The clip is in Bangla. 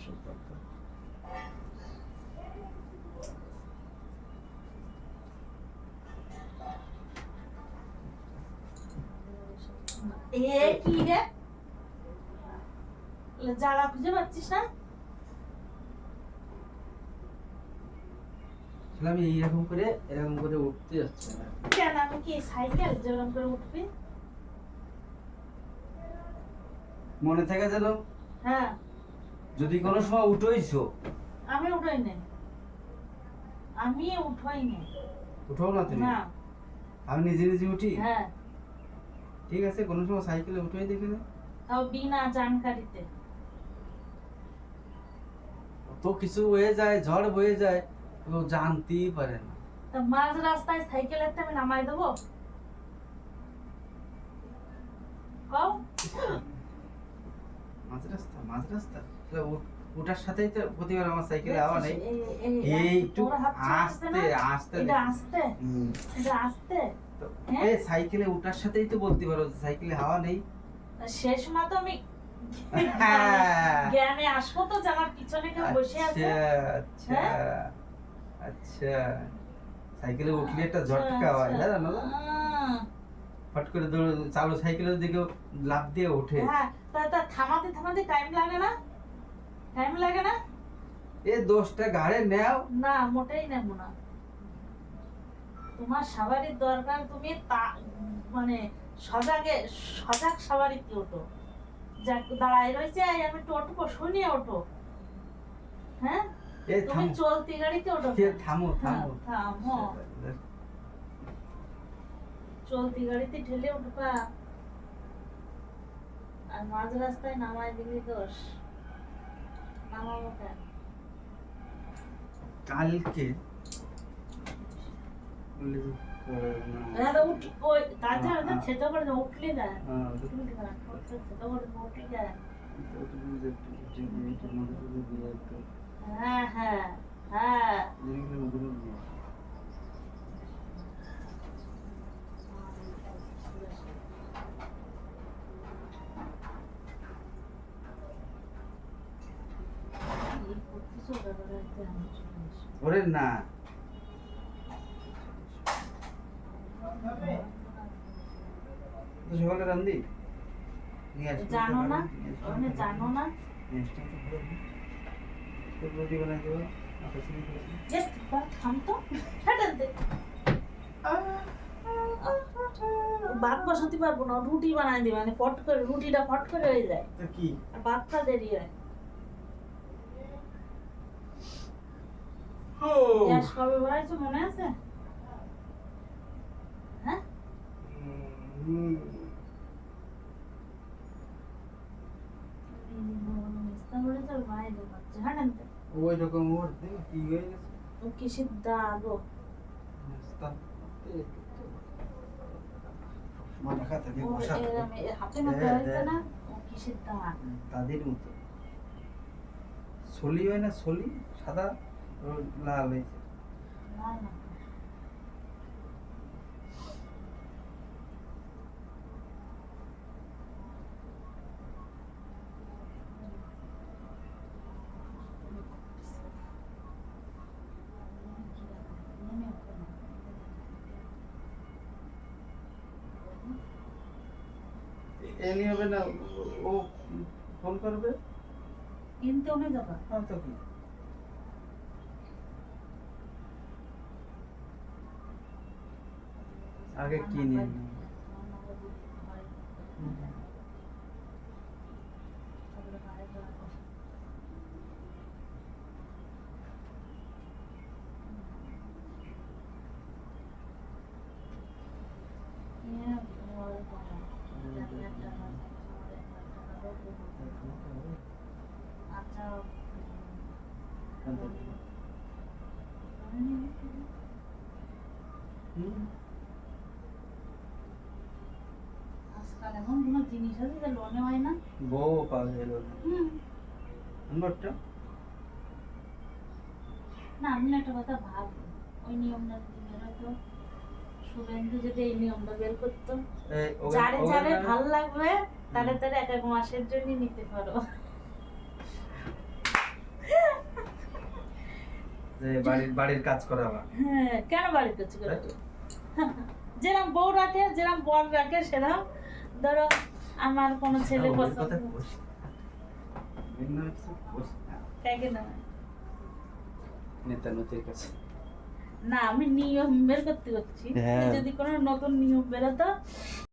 কি রে জ্বালা খুঁজে পাচ্ছিস না? আমি এরকম করে উঠতে যাচ্ছি না। কেন? আমি কি সাইকেল যেরকম করে উঠবি? মনে থাকে যেন। হ্যাঁ, যদি কোনো সময় উঠোইছো। আমি উঠাই নাই। আমি উঠাই নাই। উঠাও না তুমি? না। আমি নিজে নিজে উঠি? হ্যাঁ। ঠিক আছে, কোনো সময় সাইকেলে উঠোই দেখে না? তাও বিনা জানকারিতে। তো কিছু হয়ে যায়, ঝড় বয়ে যায়, তো জানতেই পারে না। তা মাঝ রাস্তায় সাইকেলের আমি নামাই দেবো? কও। মাঝ রাস্তা ওটার সাথেই তো প্রতিবার আমার সাইকেলে আওয়া নেই। একটু আস্তে আস্তে এটা আস্তে, এটা আস্তে। এই সাইকেলে ওটার সাথেই তো বলতে পারো সাইকেলে হাওয়া নেই। শেষ মা তো আমি জ্ঞানে আসবো তো যে আমার পিছনে কেউ বসে আছে। আচ্ছা আচ্ছা, সাইকেলে উঠলে একটা ঝটকা হয়, জানো না? ফট করে চালু সাইকেলের দিকে লাফ দিয়ে ওঠে। হ্যাঁ, তা থামাতে থামাতে টাইম লাগে না? টাইম লাগে না? এই দোষটা ঘাড়ে নাও না, মোটেই নেব না। তোমার সাবারির দরকার, তুমি মানে সজাগ সাবারিতে ওঠো। যাক দাঁড়ায় রয়েছে আমি টোটবো, শুনিয়ে ওঠো। হ্যাঁ, তুমি চলতি গাড়িতে ওঠো। থামো থামো থামো, চলতি গাড়িতে ঠেলে উঠবা আর মাঝ রাস্তায় নামাই দিবি দোষ। নামাবো কেন? কালকে ছেতো করে উঠলি না, হ্যাঁ হ্যাঁ হ্যাঁ। ওরে না, সকালে রান্ধি জানো না, জানো না রুটি বানাই দেবো। ভাত বসাতে পারবো না, রুটি বানাই দিই, মানে ফট করে রুটিটা ফট করে হয়ে যায়, কি আর ভাতটা দেরি হয়। গ্যাস কবে ভরাইছো মনে আছে? হ্যাঁ, ওই রকম ওর কি হয়ে গেছে? ও কিসের দাগ? হাতে মতো হয়েছে না? ও কিসের দাগ? তাদের মতো ছলি হয় না, ছলি সাদা লাল হয়েছে। না না, এমনি হবে না, ও ফোন করবে কিনতে অনেক যাবা। হ্যাঁ তো কি, আগে কিনে আচ্ছা, আজকাল এমন কোনো জিনিস আছে যে লোনে হয় না। বউ পাওয়া যায় লোনে। নম্বরটা না, আমি একটা কথা ভাবি, ওই নিয়মটা যদি বের হতো, শুভেন্দু যদি এই নিয়মটা বের করতো, যারে যারে ভাল লাগবে তারে তারে 1 মাসের জন্য নিতে পারো। যে বাড়ির কাজ করাবা। হ্যাঁ, কেন বাড়ির কাজ করে? তাই তো? যেরকম বউ রাখে, যেরকম বর রাখে, সেরকম ধরো আমার কোনো ছেলে ওর পছন্দ কথা বলিস না। বিভিন্ন কিছু বলিস না। কাকে না? নেতা নতির কাছে। না, আমি নিয়ম বের করতে করছি। হ্যাঁ। যদি কোনো নতুন নিয়ম বেরোতো